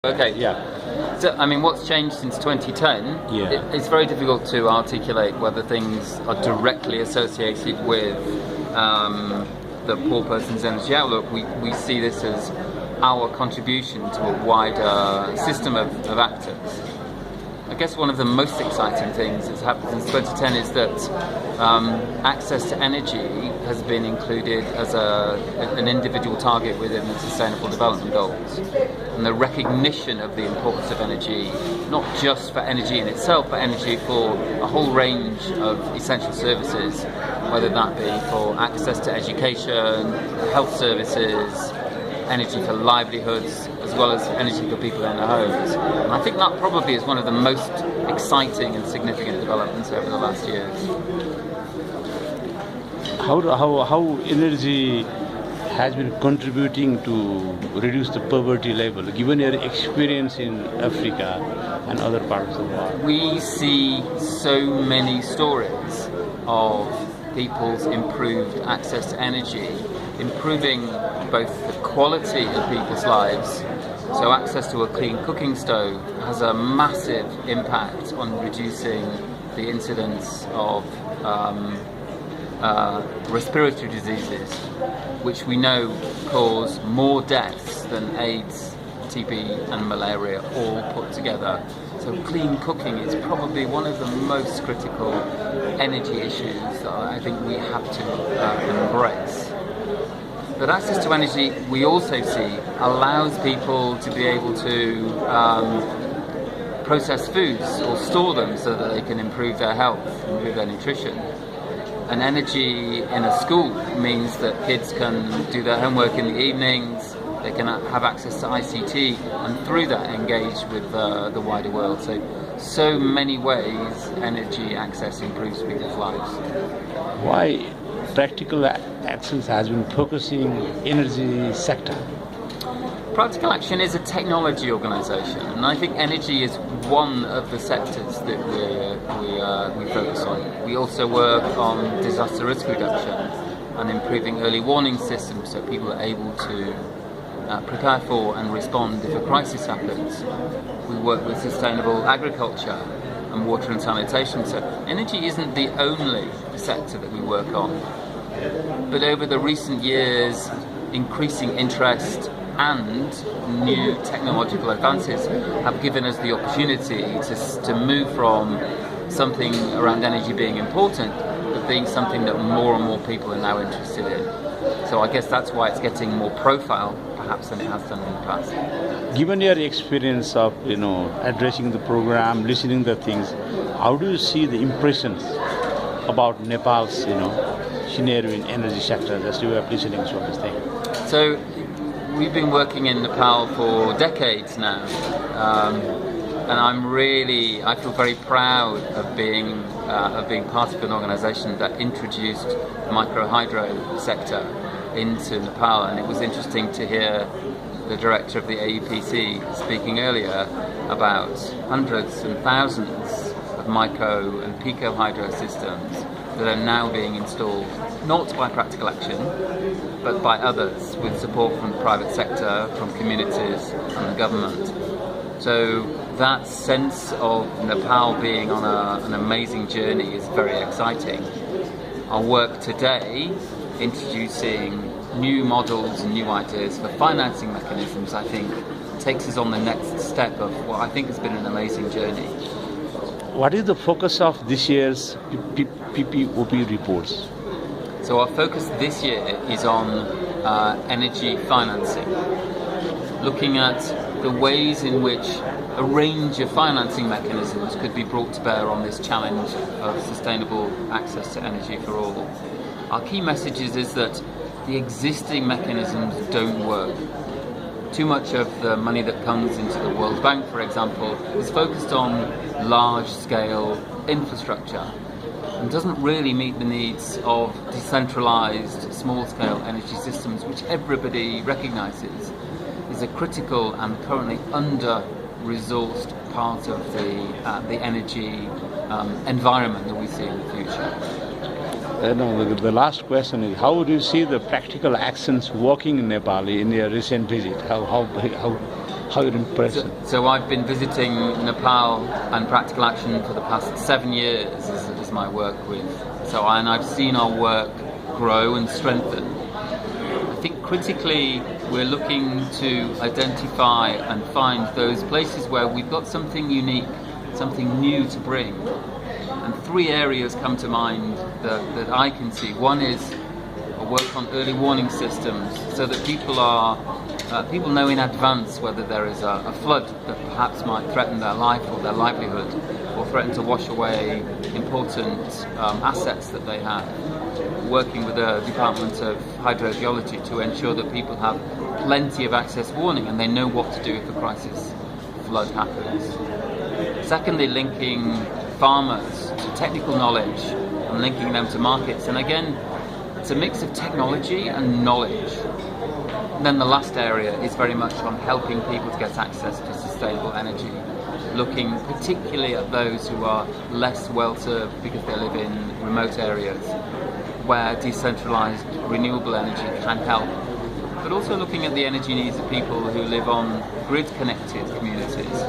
Okay. Yeah. So, I mean, what's changed since 2010? Yeah. It's very difficult to articulate whether things are directly associated with the poor person's energy outlook. We see this as our contribution to a wider system of actors. I guess one of the most exciting things that's happened since 2010 is that access to energy has been included as an individual target within the Sustainable Development Goals. And the recognition of the importance of energy, not just for energy in itself, but energy for a whole range of essential services, whether that be for access to education, health services, energy for livelihoods, as well as energy for people in their homes. And I think that probably is one of the most exciting and significant developments over the last years. How energy has been contributing to reduce the poverty level, given your experience in Africa and other parts of the world? We see so many stories of people's improved access to energy, improving both the quality of people's lives. So access to a clean cooking stove has a massive impact on reducing the incidence of respiratory diseases, which we know cause more deaths than AIDS, TB and malaria all put together. So clean cooking is probably one of the most critical energy issues that I think we have to embrace. But access to energy, we also see, allows people to be able to process foods or store them so that they can improve their health, improve their nutrition. And energy in a school means that kids can do their homework in the evenings, they can have access to ICT, and through that engage with the wider world. So many ways energy access improves people's lives. Why Practical Actions has been focusing energy sector? Practical Action is a technology organisation, and I think energy is one of the sectors that we focus on. We also work on disaster risk reduction and improving early warning systems so people are able to prepare for and respond if a crisis happens. We work with sustainable agriculture and water and sanitation. So energy isn't the only sector that we work on. But over the recent years, increasing interest and new technological advances have given us the opportunity to move from something around energy being important, but being something that more and more people are now interested in. So I guess that's why it's getting more profile, perhaps, than it has done in the past. Given your experience of addressing the program, listening to things, how do you see the impressions about Nepal's scenario in energy sector as you are listening to this thing? So we've been working in Nepal for decades now, and I feel very proud of being part of an organisation that introduced the microhydro sector into Nepal. And it was interesting to hear the director of the AEPC speaking earlier about hundreds and thousands of micro and pico hydro systems that are now being installed, not by Practical Action, but by others, with support from the private sector, from communities and the government. So that sense of Nepal being on an amazing journey is very exciting. Our work today, introducing new models and new ideas for financing mechanisms, I think takes us on the next step of what I think has been an amazing journey. What is the focus of this year's PPOP reports? So our focus this year is on energy financing, looking at the ways in which a range of financing mechanisms could be brought to bear on this challenge of sustainable access to energy for all. Our key message is that the existing mechanisms don't work. Too much of the money that comes into the World Bank, for example, is focused on large-scale infrastructure and doesn't really meet the needs of decentralised, small-scale energy systems, which everybody recognises is a critical and currently under-resourced part of the energy environment that we see in the future. The last question is, how do you see the Practical Actions working in Nepal in your recent visit? How How your impression? So I've been visiting Nepal and Practical Action for the past 7 years is my work with. And I've seen our work grow and strengthen. I think critically we're looking to identify and find those places where we've got something unique, something new to bring. And 3 areas come to mind that I can see. One is a work on early warning systems, so that people know in advance whether there is a flood that perhaps might threaten their life or their livelihood, or threaten to wash away important assets that they have. Working with the Department of Hydrogeology to ensure that people have plenty of access warning and they know what to do if a crisis flood happens. Secondly, linking farmers to technical knowledge and linking them to markets. And again, it's a mix of technology and knowledge. And then the last area is very much on helping people to get access to sustainable energy, looking particularly at those who are less well served because they live in remote areas where decentralized renewable energy can help, but also looking at the energy needs of people who live on grid-connected communities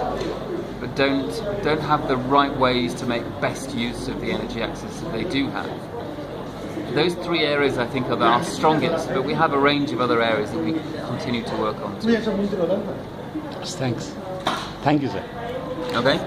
but don't have the right ways to make best use of the energy access that they do have. Those 3 areas I think are our strongest, but we have a range of other areas that we continue to work on too. Thanks. Thank you, sir. Okay.